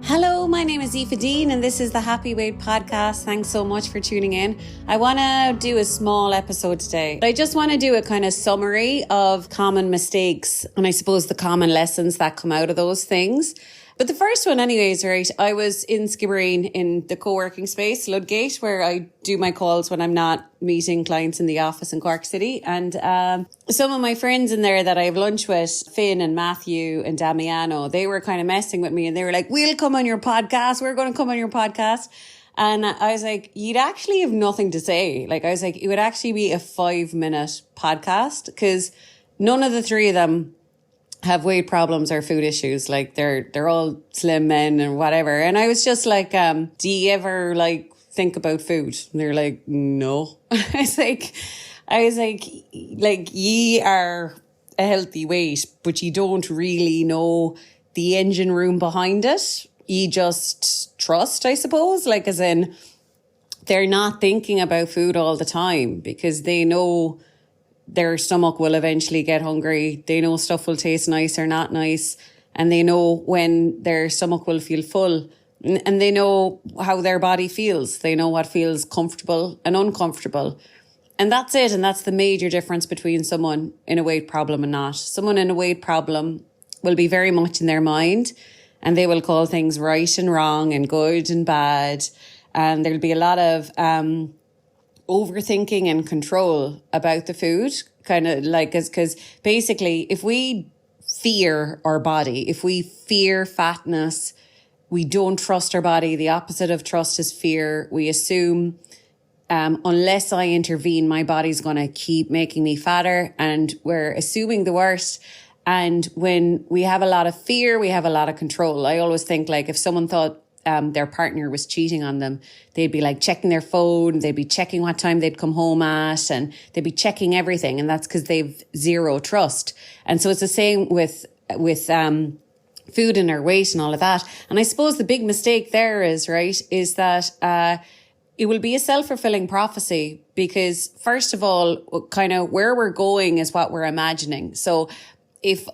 Hello, my name is Aoife and this is the Happy Weight podcast. Thanks so much for tuning in. I want to do a small episode today. I just want to do a kind of summary of common mistakes and I suppose the common lessons that come out of those things. But the first one anyways, right, I was in Skibbereen in the co-working space, Ludgate, where I do my calls when I'm not meeting clients in the office in Cork City. And some of my friends in there that I have lunch with, Finn and Matthew and Damiano, they were kind of messing with me and they were like, we'll come on your podcast. We're going to come on your podcast. And I was like, you'd actually have nothing to say. Like, I was like, it would actually be a 5-minute podcast because none of the three of them have weight problems or food issues. Like they're all slim men and whatever. And I was just like, do you ever like think about food? And they're like, no. I was like, ye are a healthy weight, but you don't really know the engine room behind it. You just trust, I suppose, like as in they're not thinking about food all the time because they know their stomach will eventually get hungry. They know stuff will taste nice or not nice. And they know when their stomach will feel full. And they know how their body feels. They know what feels comfortable and uncomfortable. And that's it. And that's the major difference between someone in a weight problem and not. Someone in a weight problem will be very much in their mind and they will call things right and wrong and good and bad. And there'll be a lot of overthinking and control about the food, kind of like, because basically if we fear our body, if we fear fatness, we don't trust our body. The opposite of trust is fear. We assume unless I intervene, my body's going to keep making me fatter, and we're assuming the worst. And when we have a lot of fear, we have a lot of control. I always think like if someone thought their partner was cheating on them, they'd be like checking their phone, they'd be checking what time they'd come home at, and they'd be checking everything. And that's because they've zero trust. And so it's the same with food and our weight and all of that. And I suppose the big mistake there is that it will be a self-fulfilling prophecy because first of all, kind of where we're going is what we're imagining. So if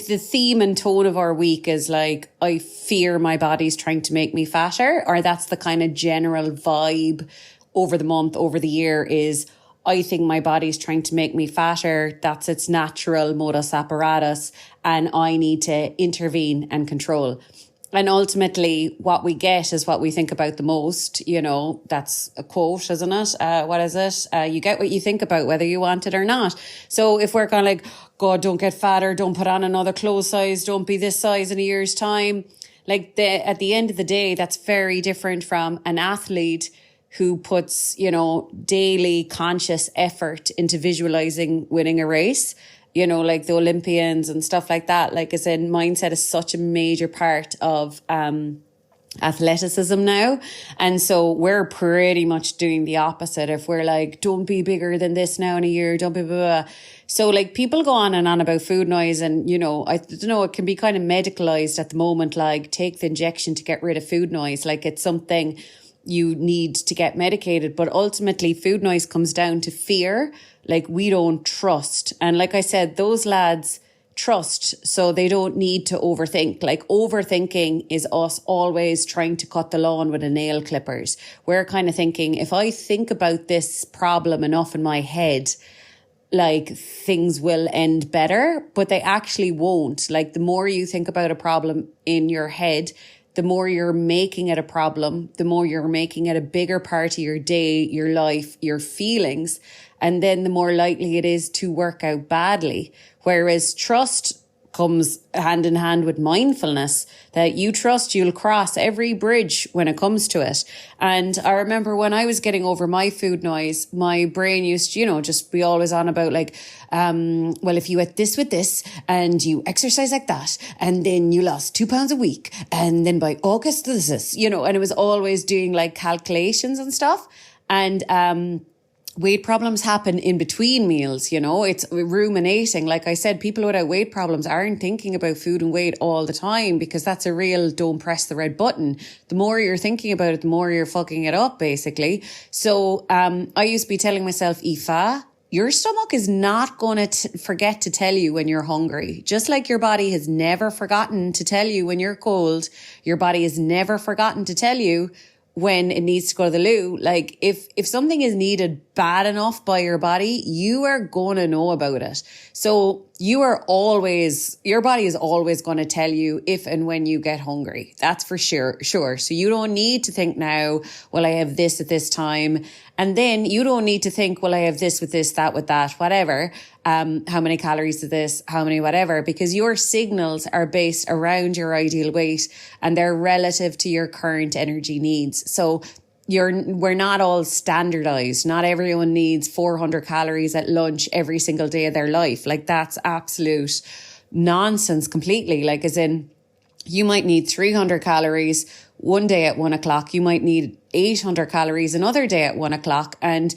the theme and tone of our week is like, I fear my body's trying to make me fatter, or that's the kind of general vibe over the month, over the year is, I think my body's trying to make me fatter. That's its natural modus apparatus and I need to intervene and control. And ultimately what we get is what we think about the most. You know, that's a quote, isn't it? What is it? You get what you think about, whether you want it or not. So if we're kind of like, God, don't get fatter, don't put on another clothes size, don't be this size in a year's time. Like at the end of the day, that's very different from an athlete who puts, you know, daily conscious effort into visualizing winning a race. You know, like the Olympians and stuff like that. Like, as in, mindset is such a major part of athleticism now. And so we're pretty much doing the opposite. If we're like, don't be bigger than this now in a year, don't be blah, blah, blah. So like people go on and on about food noise and, you know, I don't know, it can be kind of medicalized at the moment, like take the injection to get rid of food noise. Like it's something you need to get medicated. But ultimately food noise comes down to fear. Like we don't trust. And like I said, those lads trust, so they don't need to overthink. Like overthinking is us always trying to cut the lawn with a nail clippers. We're kind of thinking, if I think about this problem enough in my head, like things will end better, but they actually won't. Like the more you think about a problem in your head, the more you're making it a problem, the more you're making it a bigger part of your day, your life, your feelings. And then the more likely it is to work out badly. Whereas trust comes hand in hand with mindfulness, that you trust you'll cross every bridge when it comes to it. And I remember when I was getting over my food noise, my brain used to, you know, just be always on about like, well, if you ate this with this and you exercise like that, and then you lost 2 pounds a week, and then by August, this is, you know, and it was always doing like calculations and stuff. And, weight problems happen in between meals, you know, it's ruminating. Like I said, people without weight problems aren't thinking about food and weight all the time because that's a real don't press the red button. The more you're thinking about it, the more you're fucking it up, basically. So I used to be telling myself, Aoife, your stomach is not going to forget to tell you when you're hungry. Just like your body has never forgotten to tell you when you're cold, your body has never forgotten to tell you when it needs to go to the loo. Like if something is needed bad enough by your body, you are going to know about it. So your body is always going to tell you if and when you get hungry. That's for sure. So you don't need to think now, well, I have this at this time. And then you don't need to think, well, I have this with this, that with that, whatever. How many calories is this? How many whatever? Because your signals are based around your ideal weight and they're relative to your current energy needs. So we're not all standardized. Not everyone needs 400 calories at lunch every single day of their life. Like that's absolute nonsense completely. Like as in, you might need 300 calories one day at 1 o'clock. You might need 800 calories another day at 1 o'clock. And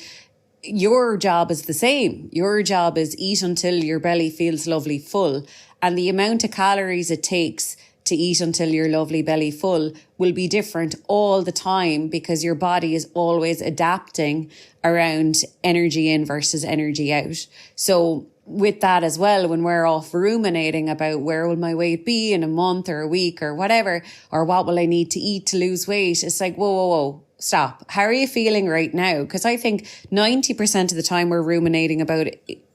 your job is the same. Your job is eat until your belly feels lovely full. And the amount of calories it takes to eat until your lovely belly full will be different all the time because your body is always adapting around energy in versus energy out. So with that as well, when we're off ruminating about where will my weight be in a month or a week or whatever, or what will I need to eat to lose weight? It's like, whoa, stop. How are you feeling right now? Because I think 90% of the time we're ruminating about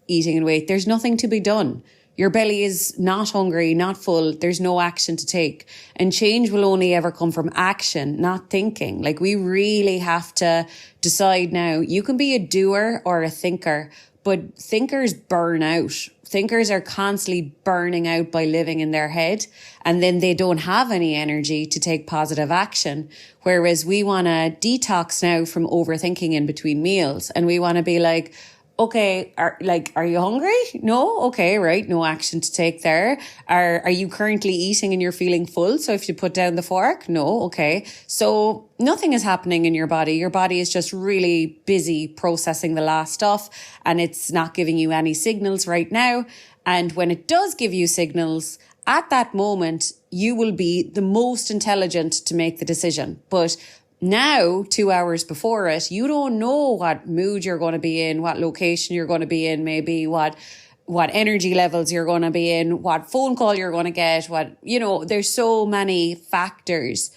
eating and weight. There's nothing to be done. Your belly is not hungry, not full. There's no action to take. And change will only ever come from action, not thinking. Like we really have to decide now. You can be a doer or a thinker, but thinkers burn out. Thinkers are constantly burning out by living in their head, and then they don't have any energy to take positive action. Whereas we want to detox now from overthinking in between meals, and we want to be like, okay, are you hungry? No? Okay, right. No action to take there. Are you currently eating and you're feeling full? So if you put down the fork? No? Okay. So nothing is happening in your body. Your body is just really busy processing the last stuff and it's not giving you any signals right now. And when it does give you signals, at that moment, you will be the most intelligent to make the decision. But now, 2 hours before it, you don't know what mood you're going to be in, what location you're going to be in, maybe what energy levels you're going to be in, what phone call you're going to get, there's so many factors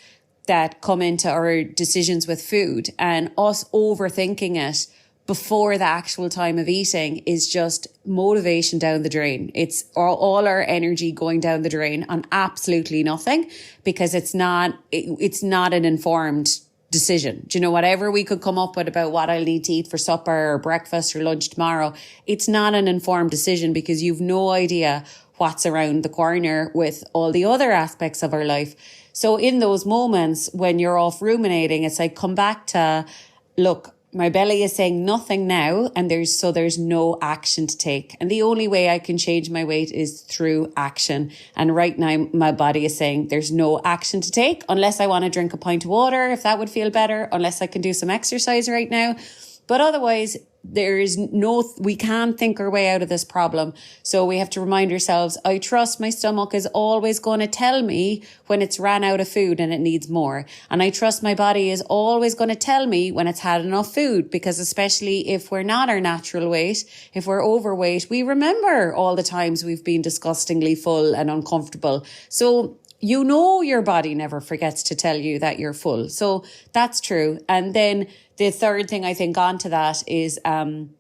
that come into our decisions with food, and us overthinking it before the actual time of eating is just motivation down the drain. It's all our energy going down the drain on absolutely nothing because it's not an informed decision. Do you know, whatever we could come up with about what I'll need to eat for supper or breakfast or lunch tomorrow, it's not an informed decision because you've no idea what's around the corner with all the other aspects of our life. So in those moments when you're off ruminating, it's like, come back to, look, my belly is saying nothing now, and there's no action to take. And the only way I can change my weight is through action. And right now, my body is saying there's no action to take unless I want to drink a pint of water, if that would feel better, unless I can do some exercise right now. But otherwise, we can't think our way out of this problem. So we have to remind ourselves, I trust my stomach is always going to tell me when it's ran out of food and it needs more. And I trust my body is always going to tell me when it's had enough food, because especially if we're not our natural weight, if we're overweight, we remember all the times we've been disgustingly full and uncomfortable. So your body never forgets to tell you that you're full. So that's true. And then the third thing I think onto that is, and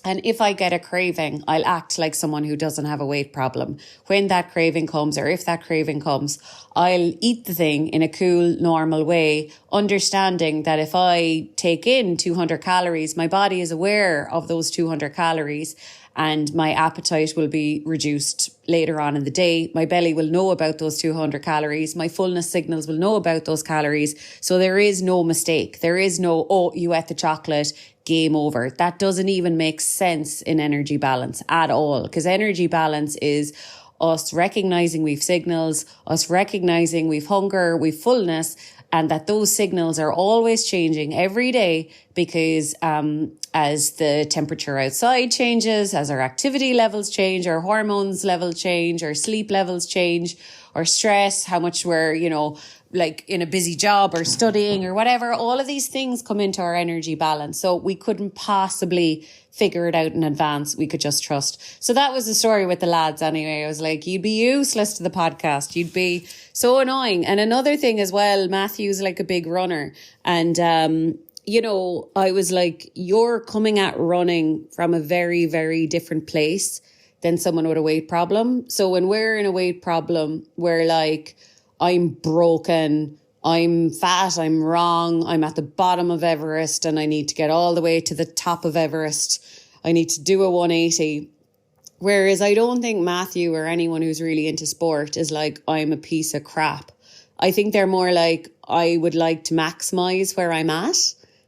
if I get a craving, I'll act like someone who doesn't have a weight problem. When that craving comes, or if that craving comes, I'll eat the thing in a cool, normal way, understanding that if I take in 200 calories, my body is aware of those 200 calories and my appetite will be reduced later on in the day. My belly will know about those 200 calories. My fullness signals will know about those calories. So there is no mistake. There is no, oh, you ate the chocolate, game over. That doesn't even make sense in energy balance at all, because energy balance is us recognizing we've signals, us recognizing we've hunger, we've fullness, and that those signals are always changing every day because as the temperature outside changes, as our activity levels change, our hormones levels change, our sleep levels change, our stress, how much we're, like in a busy job or studying or whatever. All of these things come into our energy balance. So we couldn't possibly figure it out in advance. We could just trust. So that was the story with the lads anyway. I was like, you'd be useless to the podcast. You'd be so annoying. And another thing as well, Matthew's like a big runner. And, you know, I was like, you're coming at running from a very, very different place than someone with a weight problem. So when we're in a weight problem, we're like, I'm broken, I'm fat, I'm wrong, I'm at the bottom of Everest and I need to get all the way to the top of Everest. I need to do a 180. Whereas I don't think Matthew or anyone who's really into sport is like, I'm a piece of crap. I think they're more like, I would like to maximize where I'm at.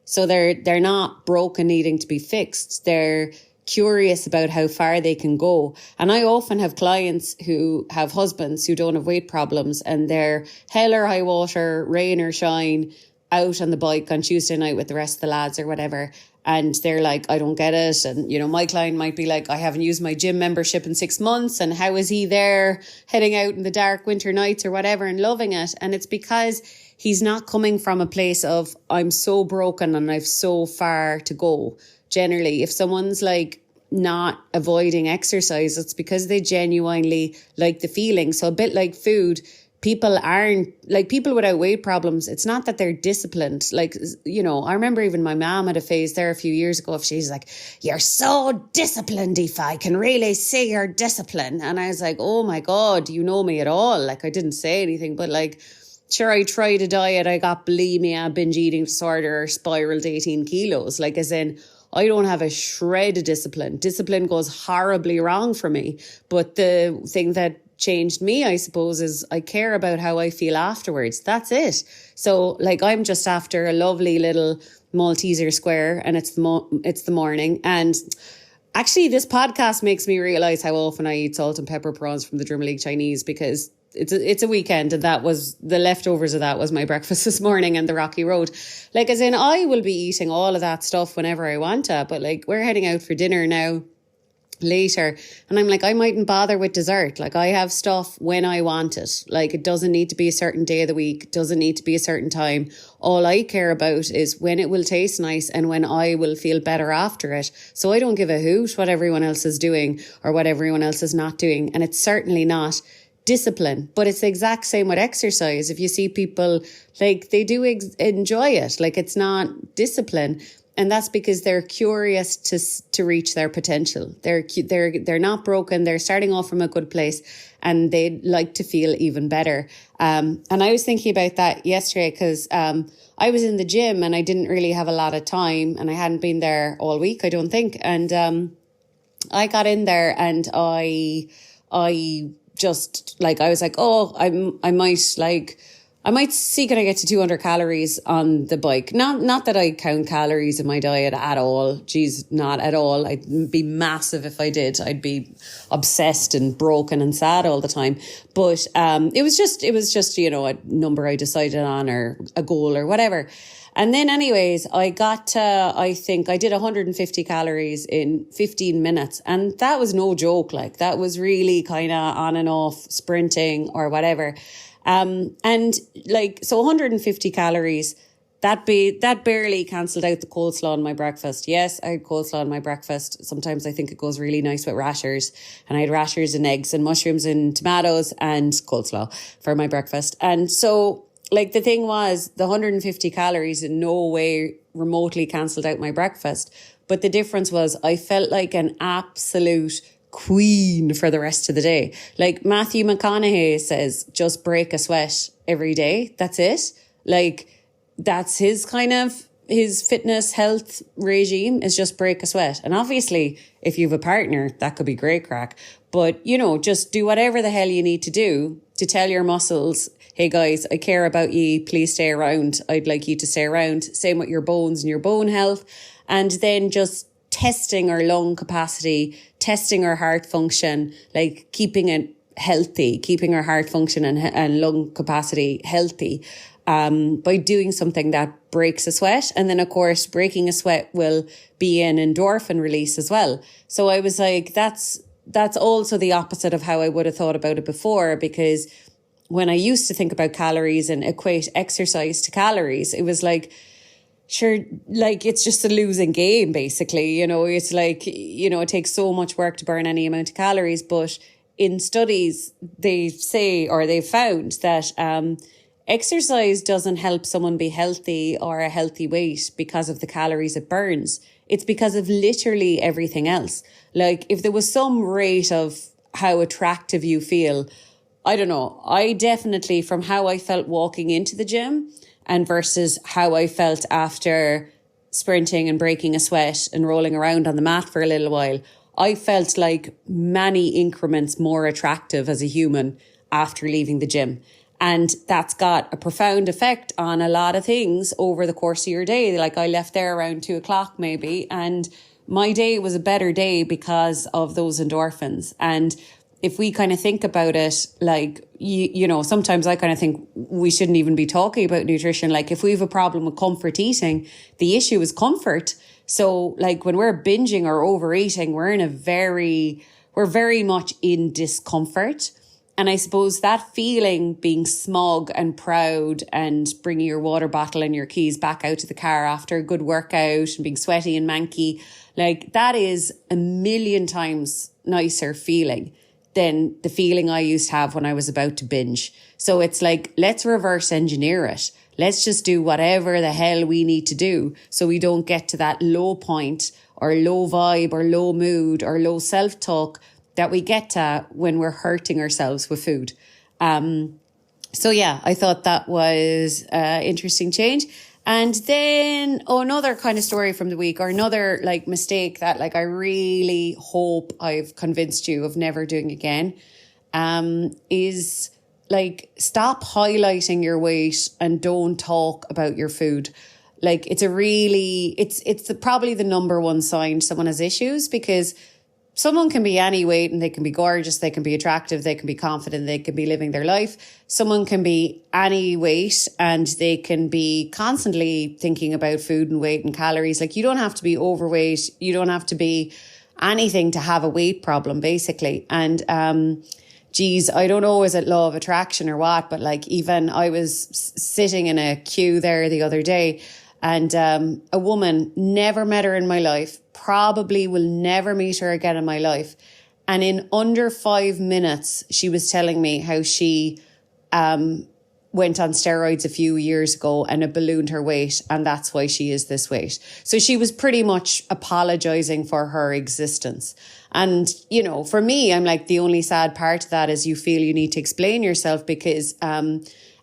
So they're not broken needing to be fixed. They're curious about how far they can go. And I often have clients who have husbands who don't have weight problems and they're hell or high water, rain or shine, out on the bike on Tuesday night with the rest of the lads or whatever. And they're like, I don't get it. And, you know, my client might be like, I haven't used my gym membership in 6 months. And how is he there heading out in the dark winter nights or whatever and loving it? And it's because he's not coming from a place of, I'm so broken and I've so far to go. Generally, if someone's like not avoiding exercise, it's because they genuinely like the feeling. So a bit like food, people aren't like people without weight problems. It's not that they're disciplined. Like, you know, I remember even my mom had a phase there a few years ago. If she's like, you're so disciplined, Aoife, I can really see your discipline. And I was like, oh my God, do you know me at all? Like, I didn't say anything, but like, sure, I tried a diet. I got bulimia, binge eating disorder, spiraled 18 kilos. Like, as in, I don't have a shred of discipline. Discipline goes horribly wrong for me. But the thing that changed me, I suppose, is I care about how I feel afterwards. That's it. So like, I'm just after a lovely little Malteser square and it's the morning. And actually this podcast makes me realize how often I eat salt and pepper prawns from the Drumleague Chinese, because it's a weekend and that was the leftovers of that was my breakfast this morning and the Rocky Road. Like, as in, I will be eating all of that stuff whenever I want to, but like, we're heading out for dinner now later and I'm like, I mightn't bother with dessert. Like, I have stuff when I want it. Like, it doesn't need to be a certain day of the week, it doesn't need to be a certain time. All I care about is when it will taste nice and when I will feel better after it. So I don't give a hoot what everyone else is doing or what everyone else is not doing. And it's certainly not discipline, but it's the exact same with exercise. If you see people, like, they do enjoy it, like, it's not discipline. And that's because they're curious to reach their potential. They're not broken. They're starting off from a good place and they like to feel even better. And I was thinking about that yesterday because I was in the gym and I didn't really have a lot of time and I hadn't been there all week, I don't think. And I got in there and I just like, I was like, oh, I might see, can I get to 200 calories on the bike? Not that I count calories in my diet at all. Geez, not at all. I'd be massive if I did. I'd be obsessed and broken and sad all the time. But it was just, you know, a number I decided on or a goal or whatever. And then anyways, I got to, I think I did 150 calories in 15 minutes. And that was no joke. Like, that was really kind of on and off sprinting or whatever. And like, so 150 calories, that barely cancelled out the coleslaw in my breakfast. Yes, I had coleslaw in my breakfast. Sometimes I think it goes really nice with rashers. And I had rashers and eggs and mushrooms and tomatoes and coleslaw for my breakfast. And so, like, the thing was, the 150 calories in no way remotely cancelled out my breakfast. But the difference was I felt like an absolute queen for the rest of the day. Like Matthew McConaughey says, just break a sweat every day. That's it. Like, that's his kind of, his fitness health regime is just break a sweat. And obviously, if you have a partner, that could be great crack. But, you know, just do whatever the hell you need to do to tell your muscles, hey guys, I care about you. Please stay around. I'd like you to stay around. Same with your bones and your bone health. And then just testing our lung capacity, testing our heart function, like keeping it healthy, keeping our heart function and lung capacity healthy by doing something that breaks a sweat. And then, of course, breaking a sweat will be an endorphin release as well. So I was like, that's also the opposite of how I would have thought about it before, because when I used to think about calories and equate exercise to calories, it was like, sure, like it's just a losing game, basically. It's like, it takes so much work to burn any amount of calories. But in studies, they say, or they've found that exercise doesn't help someone be healthy or a healthy weight because of the calories it burns. It's because of literally everything else. Like if there was some rate of how attractive you feel, I don't know. I definitely, from how I felt walking into the gym and versus how I felt after sprinting and breaking a sweat and rolling around on the mat for a little while, I felt like many increments more attractive as a human after leaving the gym. And that's got a profound effect on a lot of things over the course of your day. Like I left there around 2:00 maybe, and my day was a better day because of those endorphins. And if we kind of think about it, like, sometimes I kind of think we shouldn't even be talking about nutrition. Like if we have a problem with comfort eating, the issue is comfort. So like when we're binging or overeating, we're very much in discomfort. And I suppose that feeling, being smug and proud and bringing your water bottle and your keys back out to the car after a good workout and being sweaty and manky, like that is a million times nicer feeling than the feeling I used to have when I was about to binge. So it's like, let's reverse engineer it. Let's just do whatever the hell we need to do so we don't get to that low point or low vibe or low mood or low self-talk that we get to when we're hurting ourselves with food. So yeah, I thought that was an interesting change. And then another kind of story from the week, or another like mistake that like I really hope I've convinced you of never doing again, is like stop highlighting your weight and don't talk about your food. Like it's probably the number one sign someone has issues, because someone can be any weight and they can be gorgeous, they can be attractive, they can be confident, they can be living their life. Someone can be any weight and they can be constantly thinking about food and weight and calories. Like you don't have to be overweight. You don't have to be anything to have a weight problem, basically. And, I don't know, is it law of attraction or what? But like even I was sitting in a queue there the other day, and a woman, never met her in my life, probably will never meet her again in my life. And in under 5 minutes, she was telling me how she went on steroids a few years ago and it ballooned her weight, and that's why she is this weight. So she was pretty much apologizing for her existence. And, for me, I'm like, the only sad part of that is you feel you need to explain yourself, because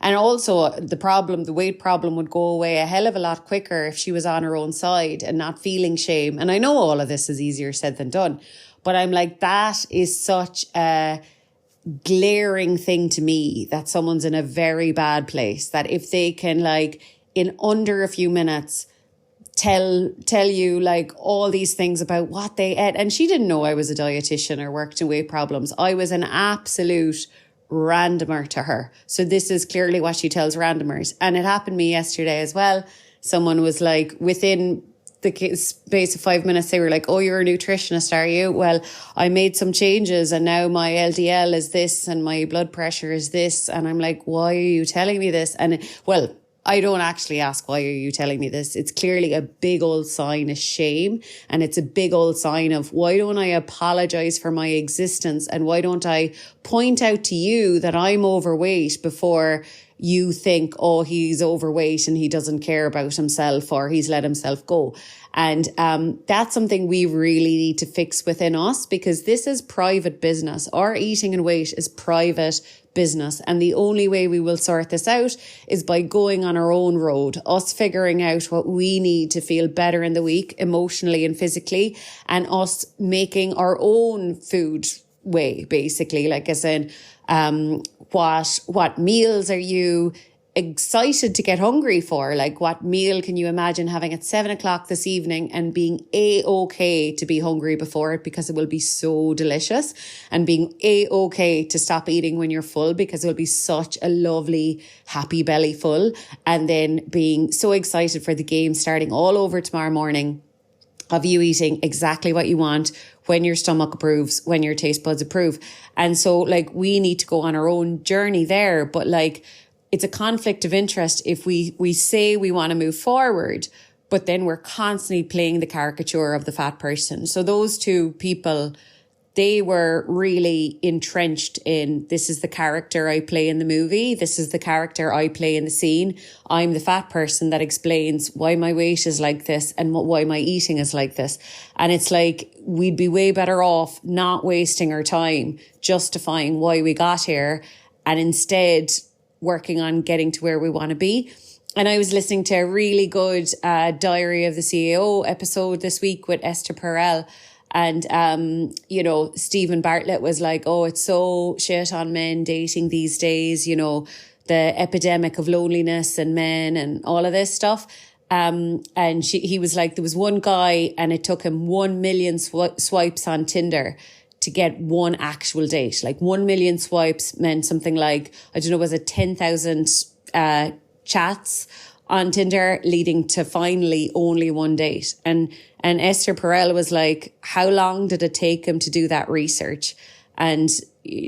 and also the weight problem would go away a hell of a lot quicker if she was on her own side and not feeling shame. And I know all of this is easier said than done, but I'm like, that is such a glaring thing to me, that someone's in a very bad place, that if they can like in under a few minutes tell you like all these things about what they ate. And she didn't know I was a dietitian or worked in weight problems. I was an absolute randomer to her. So this is clearly what she tells randomers. And it happened to me yesterday as well. Someone was like, within the space of 5 minutes, they were like, oh, you're a nutritionist, are you? Well, I made some changes and now my LDL is this and my blood pressure is this. And I'm like, why are you telling me this? And well, I don't actually ask, why are you telling me this? It's clearly a big old sign of shame. And it's a big old sign of, why don't I apologize for my existence? And why don't I point out to you that I'm overweight before you think, oh, he's overweight and he doesn't care about himself or he's let himself go. And that's something we really need to fix within us, because this is private business. Our eating and weight is private business. And the only way we will sort this out is by going on our own road, us figuring out what we need to feel better in the week, emotionally and physically, and us making our own food way, basically. Like I said, what meals are you excited to get hungry for? Like, what meal can you imagine having at 7:00 this evening and being okay to be hungry before it, because it will be so delicious, and being okay to stop eating when you're full, because it will be such a lovely, happy belly full, and then being so excited for the game starting all over tomorrow morning. of you eating exactly what you want, when your stomach approves, when your taste buds approve. And so like we need to go on our own journey there. But like it's a conflict of interest if we say we want to move forward, but then we're constantly playing the caricature of the fat person. So those two people, they were really entrenched in, this is the character I play in the movie. This is the character I play in the scene. I'm the fat person that explains why my weight is like this and why my eating is like this. And it's like, we'd be way better off not wasting our time justifying why we got here and instead working on getting to where we want to be. And I was listening to a really good Diary of the CEO episode this week with Esther Perel. And, you know, Stephen Bartlett was like, oh, it's so shit on men dating these days, you know, the epidemic of loneliness and men and all of this stuff. And he was like, there was one guy and it took him 1 million swipes on Tinder to get one actual date. Like 1 million swipes meant something like, I don't know, was it 10,000 chats on Tinder, leading to finally only one date. And Esther Perel was like, how long did it take him to do that research? And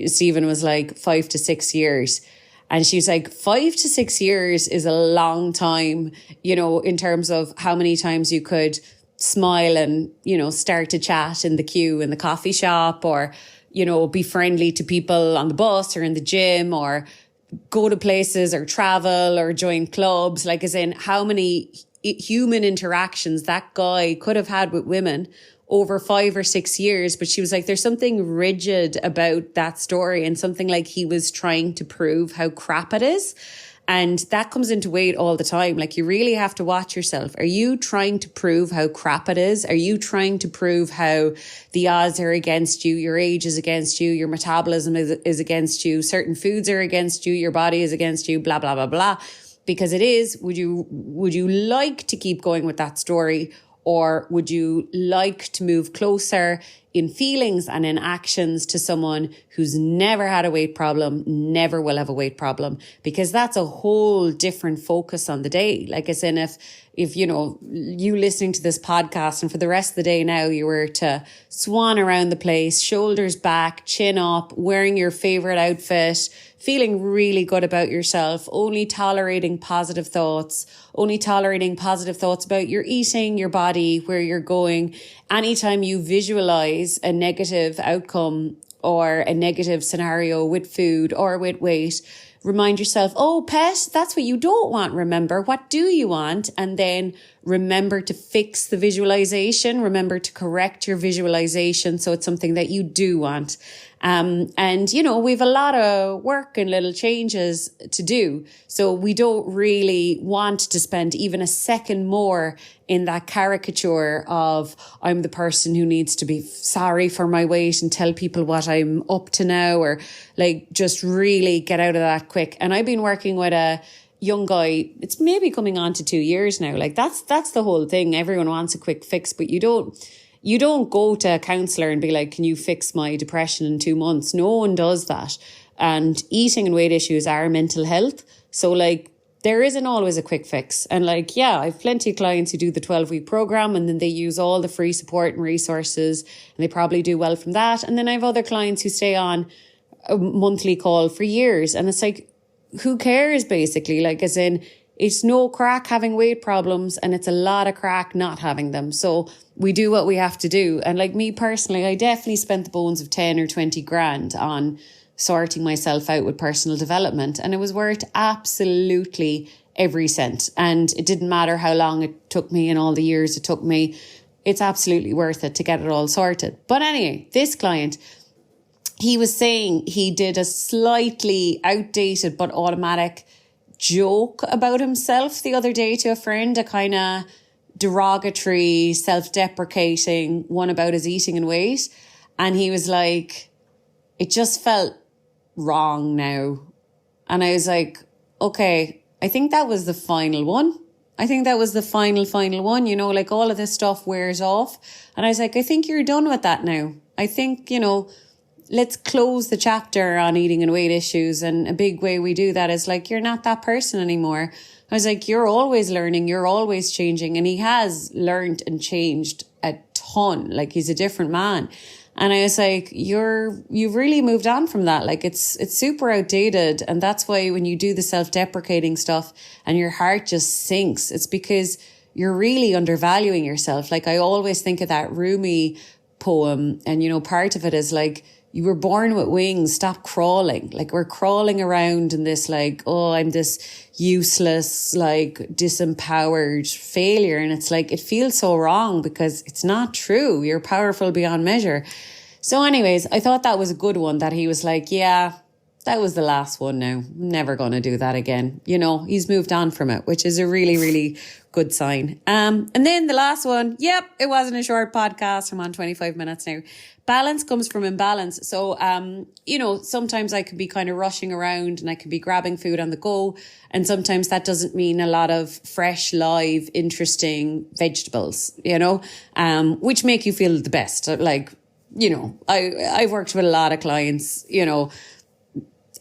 Stephen was like, 5 to 6 years. And she's like, 5 to 6 years is a long time, you know, in terms of how many times you could smile and, you know, start to chat in the queue in the coffee shop, or, you know, be friendly to people on the bus or in the gym, or go to places or travel or join clubs. Like, as in how many human interactions that guy could have had with women over 5 or 6 years. But she was like, there's something rigid about that story, and something like he was trying to prove how crap it is. And that comes into weight all the time. Like, you really have to watch yourself. Are you trying to prove how crap it is? Are you trying to prove how the odds are against you? Your age is against you. Your metabolism is against you. Certain foods are against you. Your body is against you, blah, blah, blah, blah. Because it is, would you like to keep going with that story? Or would you like to move closer in feelings and in actions to someone who's never had a weight problem, never will have a weight problem? Because that's a whole different focus on the day. Like I said, if you know, you listening to this podcast and for the rest of the day now, you were to swan around the place, shoulders back, chin up, wearing your favorite outfit, feeling really good about yourself, only tolerating positive thoughts about your eating, your body, where you're going. Anytime you visualize a negative outcome or a negative scenario with food or with weight, remind yourself, oh, pet, that's what you don't want. Remember, what do you want? And then remember to fix the visualization. Remember to correct your visualization so it's something that you do want. And, you know, we've a lot of work and little changes to do. So we don't really want to spend even a second more in that caricature of, I'm the person who needs to be sorry for my weight and tell people what I'm up to now, or like just really get out of that quick. And I've been working with a young guy, it's maybe coming on to 2 years now. Like that's the whole thing. Everyone wants a quick fix, but you don't go to a counsellor and be like, can you fix my depression in 2 months? No one does that. And eating and weight issues are mental health. So like, there isn't always a quick fix. And like, yeah, I've plenty of clients who do the 12-week program and then they use all the free support and resources and they probably do well from that. And then I have other clients who stay on a monthly call for years. And it's like, who cares basically? Like, as in, it's no crack having weight problems and it's a lot of crack not having them. So we do what we have to do. And like me personally, I definitely spent the bones of 10 or 20 grand on sorting myself out with personal development. And it was worth absolutely every cent. And it didn't matter how long it took me and all the years it took me. It's absolutely worth it to get it all sorted. But anyway, this client, he was saying he did a slightly outdated but automatic joke about himself the other day to a friend, a kind of derogatory, self-deprecating one about his eating and weight. And he was like, it just felt wrong now. And I was like, okay, I think that was the final one. I think that was the final one, you know, like all of this stuff wears off. And I was like, I think you're done with that now. I think, you know, let's close the chapter on eating and weight issues. And a big way we do that is like, you're not that person anymore. I was like, you're always learning, you're always changing. And he has learned and changed a ton. Like, he's a different man. And I was like, you've really moved on from that. Like, it's super outdated. And that's why when you do the self-deprecating stuff and your heart just sinks, it's because you're really undervaluing yourself. Like, I always think of that Rumi poem, and, you know, part of it is like, you were born with wings, stop crawling. Like, we're crawling around in this, like, oh, I'm this useless, like, disempowered failure. And it's like, it feels so wrong because it's not true. You're powerful beyond measure. So anyways, I thought that was a good one, that he was like, yeah, that was the last one now. Never going to do that again. You know, he's moved on from it, which is a really, really good sign. And then the last one, yep, it wasn't a short podcast. I'm on 25 minutes now. Balance comes from imbalance. So, you know, sometimes I could be kind of rushing around and I could be grabbing food on the go. And sometimes that doesn't mean a lot of fresh, live, interesting vegetables, you know, which make you feel the best. Like, you know, I've worked with a lot of clients, you know,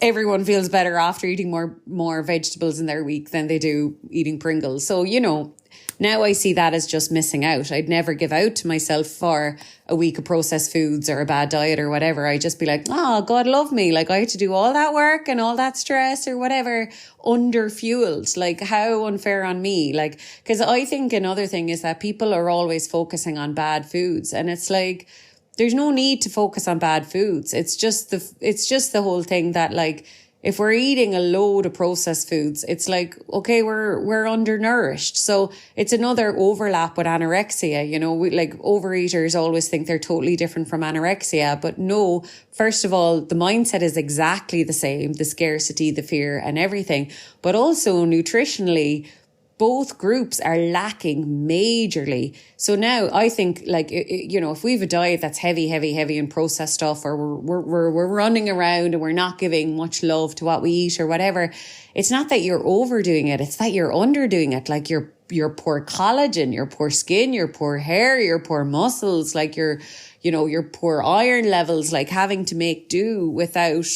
everyone feels better after eating more vegetables in their week than they do eating Pringles. So, you know, now I see that as just missing out. I'd never give out to myself for a week of processed foods or a bad diet or whatever. I'd just be like, oh, God love me. Like, I had to do all that work and all that stress or whatever, under-fueled. Like, how unfair on me. Like, because I think another thing is that people are always focusing on bad foods. And it's like, there's no need to focus on bad foods. It's just the whole thing that, like, if we're eating a load of processed foods, it's like, okay, we're undernourished. So it's another overlap with anorexia. You know, like, overeaters always think they're totally different from anorexia, but no, first of all, the mindset is exactly the same, the scarcity, the fear and everything, but also nutritionally, both groups are lacking majorly. So now I think, like, you know, if we have a diet that's heavy in processed stuff, or we're running around and we're not giving much love to what we eat or whatever, it's not that you're overdoing it. It's that you're underdoing it. Like, your poor collagen, your poor skin, your poor hair, your poor muscles, like your poor iron levels, like having to make do without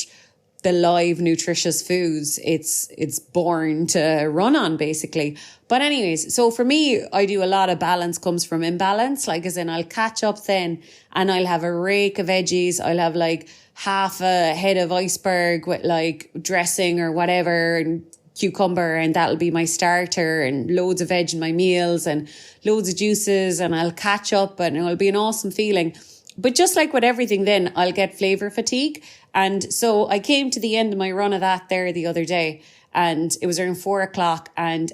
the live nutritious foods it's born to run on, basically. But anyways, so for me, I do a lot of balance comes from imbalance. Like, as in, I'll catch up then and I'll have a rake of veggies. I'll have like half a head of iceberg with like dressing or whatever and cucumber, and that'll be my starter, and loads of veg in my meals and loads of juices, and I'll catch up and it'll be an awesome feeling. But just like with everything, then I'll get flavour fatigue. And so I came to the end of my run of that there the other day, and it was around 4:00, and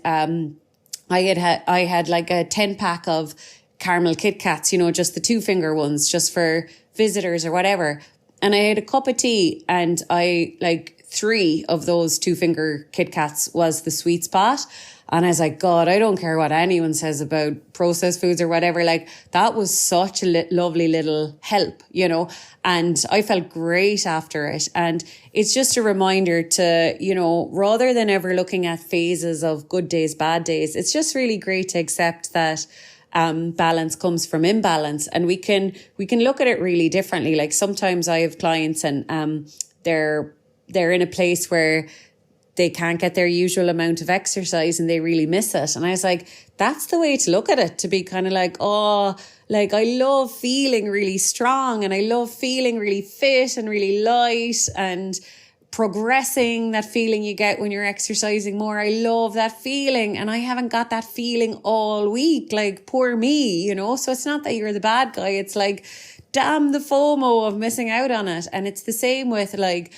I had like a 10-pack of caramel Kit Kats, you know, just the 2-finger ones, just for visitors or whatever. And I had a cup of tea, and I like 3 of those 2-finger Kit Kats was the sweet spot. And I was like, God, I don't care what anyone says about processed foods or whatever. Like, that was such a lovely little help, you know, and I felt great after it. And it's just a reminder to, you know, rather than ever looking at phases of good days, bad days, it's just really great to accept that balance comes from imbalance. And we can look at it really differently. Like, sometimes I have clients and they're in a place where they can't get their usual amount of exercise and they really miss it. And I was like, that's the way to look at it, to be kind of like, oh, like, I love feeling really strong and I love feeling really fit and really light and progressing, that feeling you get when you're exercising more. I love that feeling, and I haven't got that feeling all week. Like, poor me, you know? So it's not that you're the bad guy. It's like, damn the FOMO of missing out on it. And it's the same with like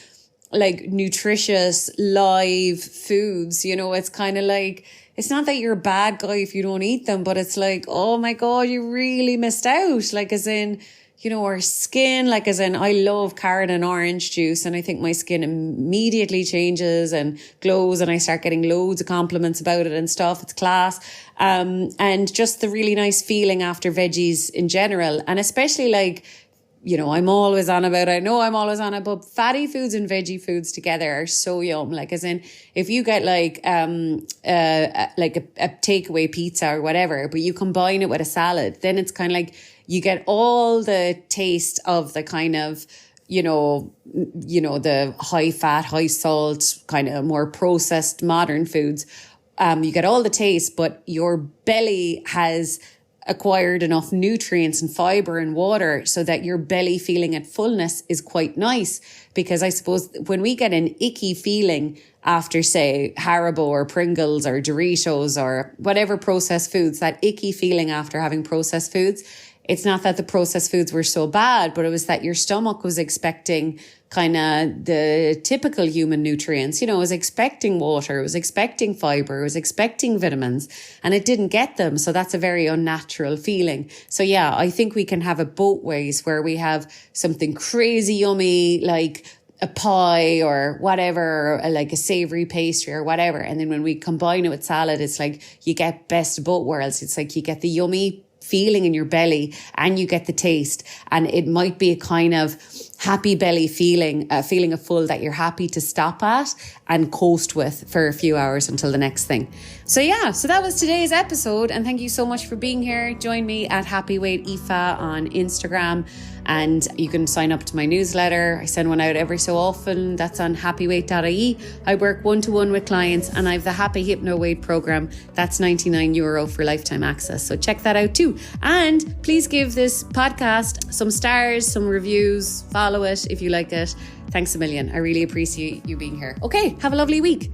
nutritious live foods, you know. It's kind of like, it's not that you're a bad guy if you don't eat them, but it's like, oh my God, you really missed out. Like, as in, you know, our skin, like, as in, I love carrot and orange juice, and I think my skin immediately changes and glows, and I start getting loads of compliments about it and stuff. It's class. And just the really nice feeling after veggies in general. And especially, like, you know, I know I'm always on it, but fatty foods and veggie foods together are so yum. Like, as in, if you get like a takeaway pizza or whatever, but you combine it with a salad, then it's kind of like you get all the taste of the kind of, you know, the high fat, high salt, kind of more processed modern foods. You get all the taste, but your belly has acquired enough nutrients and fiber and water so that your belly feeling at fullness is quite nice. Because I suppose when we get an icky feeling after, say, Haribo or Pringles or Doritos or whatever processed foods, that icky feeling after having processed foods, it's not that the processed foods were so bad, but it was that your stomach was expecting kind of the typical human nutrients. It was expecting water, it was expecting fiber, it was expecting vitamins, and it didn't get them. So that's a very unnatural feeling. So yeah, I think we can have it both ways, where we have something crazy yummy, like a pie or whatever, or like a savory pastry or whatever. And then when we combine it with salad, it's like you get best of both worlds. It's like you get the yummy feeling in your belly and you get the taste, and it might be a kind of happy belly feeling, a feeling of full that you're happy to stop at and coast with for a few hours until the next thing. So yeah, so that was today's episode, and thank you so much for being here. Join me at Happy Weight Aoife on Instagram, and you can sign up to my newsletter. I send one out every so often. That's on happyweight.ie. I work one-to-one with clients, and I have the Happy Hypno Weight program. That's €99 for lifetime access. So check that out too. And please give this podcast some stars, some reviews, follow it if you like it. Thanks a million. I really appreciate you being here. Okay, have a lovely week.